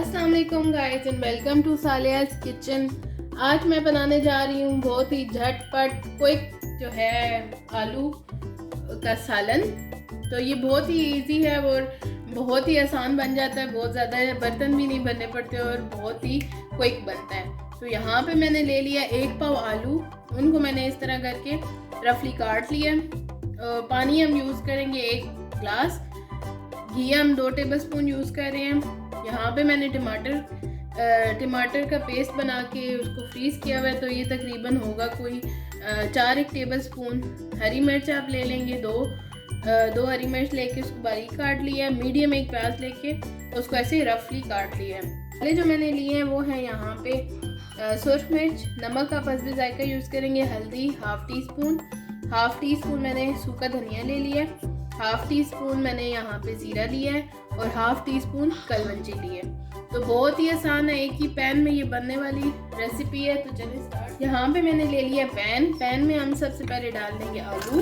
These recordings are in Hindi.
अस्सलाम वालेकुम गाइस एंड वेलकम टू सालिया's किचन। आज मैं बनाने जा रही हूँ बहुत ही झटपट क्विक जो है आलू का सालन। तो ये बहुत ही इजी है और बहुत ही आसान बन जाता है, बहुत ज़्यादा बर्तन भी नहीं भरने पड़ते और बहुत ही क्विक बनता है। तो यहाँ पे मैंने ले लिया 1 पाव आलू, उनको मैंने इस तरह करके रफली काट लिया। पानी हम यूज़ करेंगे 1 ग्लास, घी हम 2 टेबलस्पून यूज़ कर रहे हैं। यहाँ पे मैंने टमाटर का पेस्ट बना के उसको फ्रीज़ किया हुआ है, तो ये तकरीबन होगा कोई 4 टेबलस्पून। हरी मिर्च आप ले लेंगे, दो हरी मिर्च लेके उसको बारीक काट लिया। मीडियम 1 प्याज लेके उसको ऐसे रफली काट लिया। पहले जो मैंने लिए हैं वो है यहाँ पे सुर्ख मिर्च, नमक आप हस्बे जायका यूज़ करेंगे, हल्दी हाफ़ टी स्पून मैंने सूखा धनिया ले लिया, हाफ़ टी स्पून मैंने यहाँ पे ज़ीरा लिया है और हाफ़ टी स्पून कलवंजी ली है। तो बहुत ही आसान है, एक ही पैन में ये बनने वाली रेसिपी है। तो चलिए स्टार्ट। यहाँ पे मैंने ले लिया पैन में हम सबसे पहले डाल देंगे आलू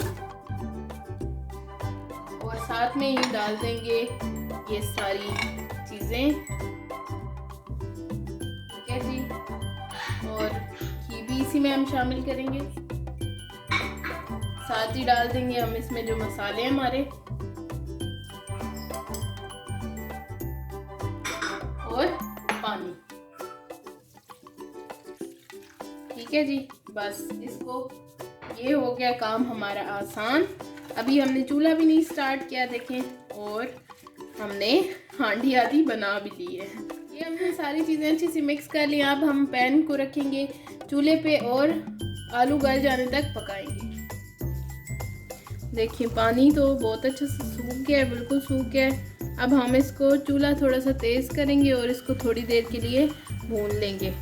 और साथ में ही डाल देंगे ये सारी चीज़ें, ठीक है जी। और घी भी इसी में हम शामिल करेंगे, साथ ही डाल देंगे हम इसमें जो मसाले हैं हमारे, और पानी, ठीक है जी। बस इसको, ये हो गया काम हमारा आसान। अभी हमने चूल्हा भी नहीं स्टार्ट किया देखें, और हमने हांडी आदि बना भी ली है। ये हमने सारी चीज़ें अच्छी सी मिक्स कर ली। अब हम पैन को रखेंगे चूल्हे पे और आलू गल जाने तक पकाएंगे। देखिए पानी तो बहुत अच्छा से सूख गया है, बिल्कुल सूख गया है। अब हम इसको चूल्हा थोड़ा सा तेज़ करेंगे और इसको थोड़ी देर के लिए भून लेंगे।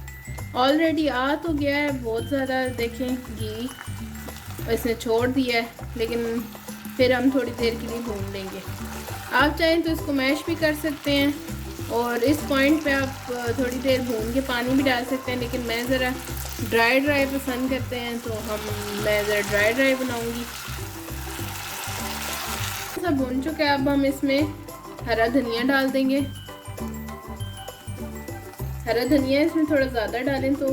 ऑलरेडी आ तो गया है बहुत ज़्यादा, देखें घी इसने छोड़ दिया है, लेकिन फिर हम थोड़ी देर के लिए भून लेंगे। आप चाहें तो इसको मैश भी कर सकते हैं और इस पॉइंट पे आप थोड़ी देर भून के पानी भी डाल सकते हैं, लेकिन मैं ज़रा ड्राई पसंद करते हैं, तो मैं ज़रा ड्राई बनाऊँगी। सब भून चुका है, अब हम इसमें हरा धनिया डाल देंगे। हरा धनिया इसमें थोड़ा ज़्यादा डालें तो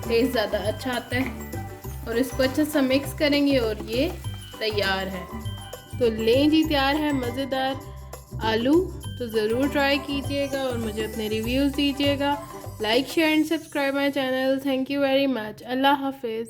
टेस्ट ज़्यादा अच्छा आता है। और इसको अच्छा सा मिक्स करेंगे और ये तैयार है। तो लें जी, तैयार है मज़ेदार आलू। तो ज़रूर ट्राई कीजिएगा और मुझे अपने रिव्यूज़ दीजिएगा। Like share and subscribe my channel. Thank you very much. अल्लाह हाफिज़।